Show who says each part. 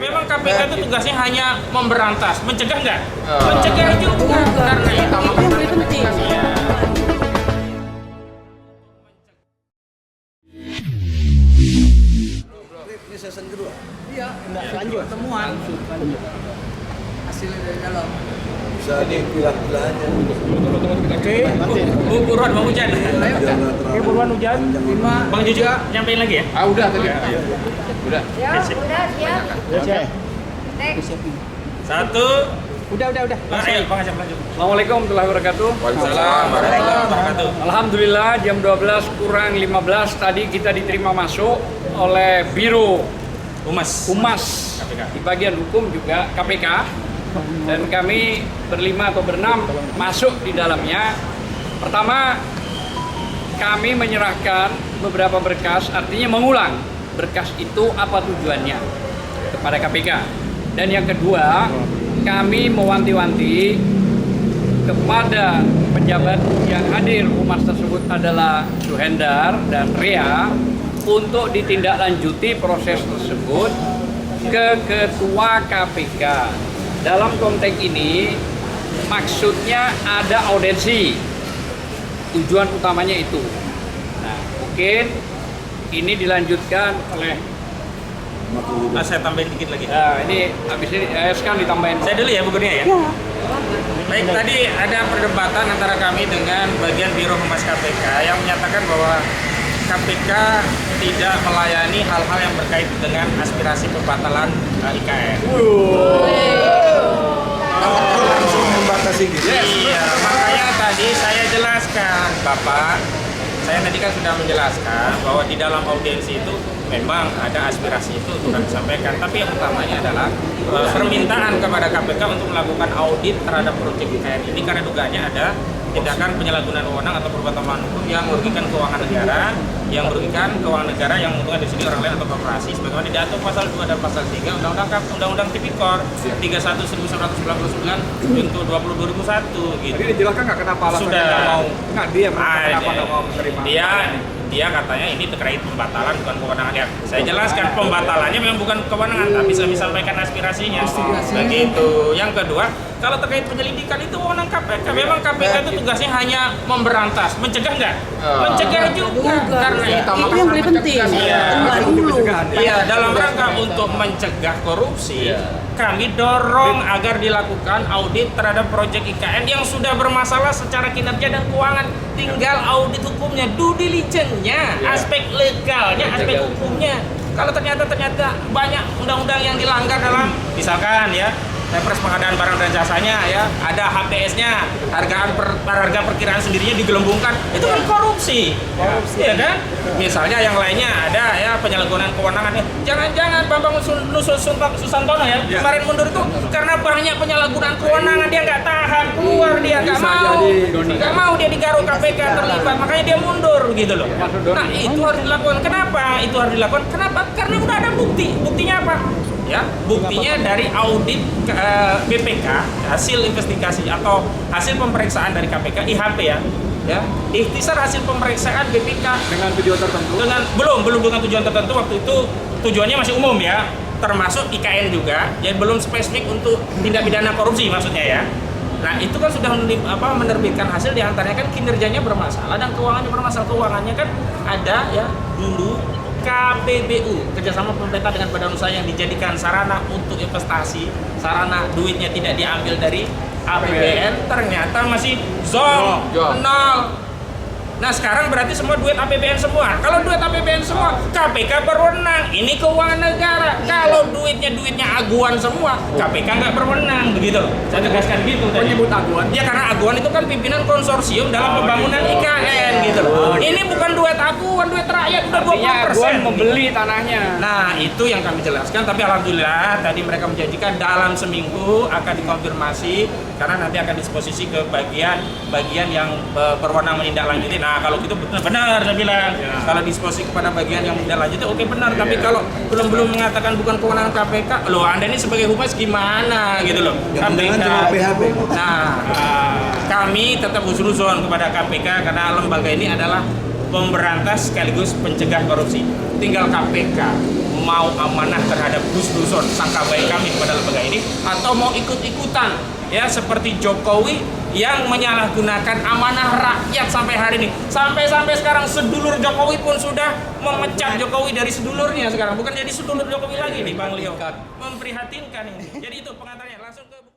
Speaker 1: Memang KPK itu tugasnya hanya memberantas, mencegah nggak? Mencegah juga, karena itu yang lebih penting.
Speaker 2: Ini season kedua.
Speaker 3: Iya, lanjut pertemuan. Hasilnya dari dalam.
Speaker 2: Bisa dipilah-pilah aja.
Speaker 1: Oke, buruan Bang Hujan. Oke, buruan Hujan. Bang Juju, nyampein lagi ya?
Speaker 4: Udah tadi. Udah.
Speaker 5: Ya, udah siap.
Speaker 4: Oke.
Speaker 5: Next.
Speaker 1: Satu.
Speaker 3: Udah.
Speaker 1: Bang Acep lanjut.
Speaker 4: Assalamualaikum warahmatullahi wabarakatuh.
Speaker 1: Waalaikumsalam warahmatullahi wabarakatuh.
Speaker 4: Alhamdulillah jam 12 kurang 15 tadi kita diterima masuk oleh Biro Humas
Speaker 1: KPK.
Speaker 4: di bagian hukum juga KPK, dan kami berlima atau berenam masuk di dalamnya. Pertama, kami menyerahkan beberapa berkas, artinya mengulang berkas itu apa tujuannya kepada KPK. Dan yang kedua, kami mewanti-wanti kepada pejabat yang hadir. Humas tersebut adalah Suhendar dan Rea, untuk ditindaklanjuti proses tersebut ke Ketua KPK. Dalam konteks ini maksudnya ada audensi, tujuan utamanya itu. Nah, mungkin ini dilanjutkan oleh
Speaker 1: Saya tambahin dikit lagi.
Speaker 4: ini habis ini sekarang ditambahin.
Speaker 1: Saya dulu ya Bu Kurnia ya. Baik, tadi ada perdebatan antara kami dengan bagian Biro Humas KPK yang menyatakan bahwa KPK tidak melayani hal-hal yang berkait dengan aspirasi pembatalan IKN.
Speaker 2: Langsung membatasi gitu.
Speaker 1: Iya, makanya tadi saya jelaskan, Bapak. Saya tadi kan sudah menjelaskan bahwa di dalam audiensi itu memang ada aspirasi itu untuk kami sampaikan. Tapi yang utamanya adalah permintaan kepada KPK untuk melakukan audit terhadap proyek IKN ini karena dugaannya ada tindakan penyalahgunaan wewenang atau perbuatan melawan hukum yang merugikan keuangan negara, yang yang menguntungkan di sini orang lain atau korporasi sebagaimana diatur pasal 2 dan pasal 3 Undang-Undang Tipikor 31.199 junto 20/2001 gitu.
Speaker 4: Jadi dijelaskan nggak kenapa alasannya
Speaker 1: Sudah.
Speaker 4: nggak mau? Kenapa nggak mau menerima?
Speaker 1: Dia katanya ini terkait pembatalan bukan kewenangan dia. Saya jelaskan pembatalannya memang bukan kewenangan, tapi bisa disampaikan aspirasinya. Begitu. Yang kedua, kalau terkait penyelidikan itu wewenang KPK. Memang KPK itu tugasnya hanya memberantas, mencegah nggak? Mencegah juga, karena itu
Speaker 5: yang lebih penting.
Speaker 1: Iya, dalam rangka untuk mencegah korupsi, kami dorong agar dilakukan audit terhadap proyek IKN yang sudah bermasalah secara kinerja dan keuangan. Tinggal audit hukumnya, due diligence-nya, aspek legalnya, aspek hukumnya. Kalau ternyata banyak undang-undang yang dilanggar dalam, misalkan ya, Perpres pengadaan barang dan jasanya ya, ada HPS-nya, harga perkiraan sendirinya digelembungkan, itu kan korupsi, ya kan? Misalnya yang lainnya ada ya penyalahgunaan kewenangan. Jangan-jangan Bambang Susantono ya kemarin mundur itu karena banyak penyalahgunaan kewenangan, dia nggak tahan keluar, dia nggak mau dia digaruk KPK terlibat, makanya dia mundur gitu loh. Nah itu harus dilakukan. Kenapa itu harus dilakukan? Kenapa? Karena udah ada bukti. Buktinya apa? Ya, buktinya dari audit BPK, hasil investigasi atau hasil pemeriksaan dari KPK, IHP ya, ikhtisar hasil pemeriksaan BPK
Speaker 4: Dengan tujuan tertentu?
Speaker 1: belum dengan tujuan tertentu. Waktu itu tujuannya masih umum ya, termasuk IKN juga, jadi belum spesifik untuk tindak pidana korupsi maksudnya ya. Nah itu kan sudah menerbitkan hasil, diantaranya kan kinerjanya bermasalah dan keuangannya bermasalah. Keuangannya kan ada ya dulu KPBU, kerjasama pemerintah dengan badan usaha yang dijadikan sarana untuk investasi, sarana duitnya tidak diambil dari APBN, ternyata masih zong, nol. Nah sekarang berarti semua duit APBN semua. Kalau duit APBN semua, KPK berwenang. Ini keuangan negara. Kalau duitnya aguan semua, KPK nggak berwenang, begitu loh. Saya tegaskan gitu.
Speaker 4: Menyebut aguan?
Speaker 1: Ya karena aguan itu kan pimpinan konsorsium dalam pembangunan IKN gitu loh. Ini bukan duit aguan, duit rakyat udah 20%.
Speaker 4: Aguan membeli tanahnya.
Speaker 1: Nah itu yang kami jelaskan. Tapi alhamdulillah tadi mereka menjanjikan dalam seminggu akan dikonfirmasi karena nanti akan disposisi ke bagian yang berwenang menindaklanjuti. Nah kalau gitu benar saya bilang kalau disposisi kepada bagian yang menindaklanjuti oke benar. Tapi kalau belum mengatakan bukan kewenangan KPK, loh Anda ini sebagai humas gimana gitu loh. Nah kami tetap husnuzon kepada KPK karena lembaga ini adalah pemberantas sekaligus pencegah korupsi. Tinggal KPK mau amanah terhadap husnuzon sangka baik kami kepada lembaga ini, atau mau ikut-ikutan ya seperti Jokowi yang menyalahgunakan amanah rakyat sampai hari ini. Sampai sekarang sedulur Jokowi pun sudah memecat Jokowi dari sedulurnya sekarang, bukan jadi sedulur Jokowi lagi nih Bang Leo. Memprihatinkan ini. Jadi itu pengantarnya langsung ke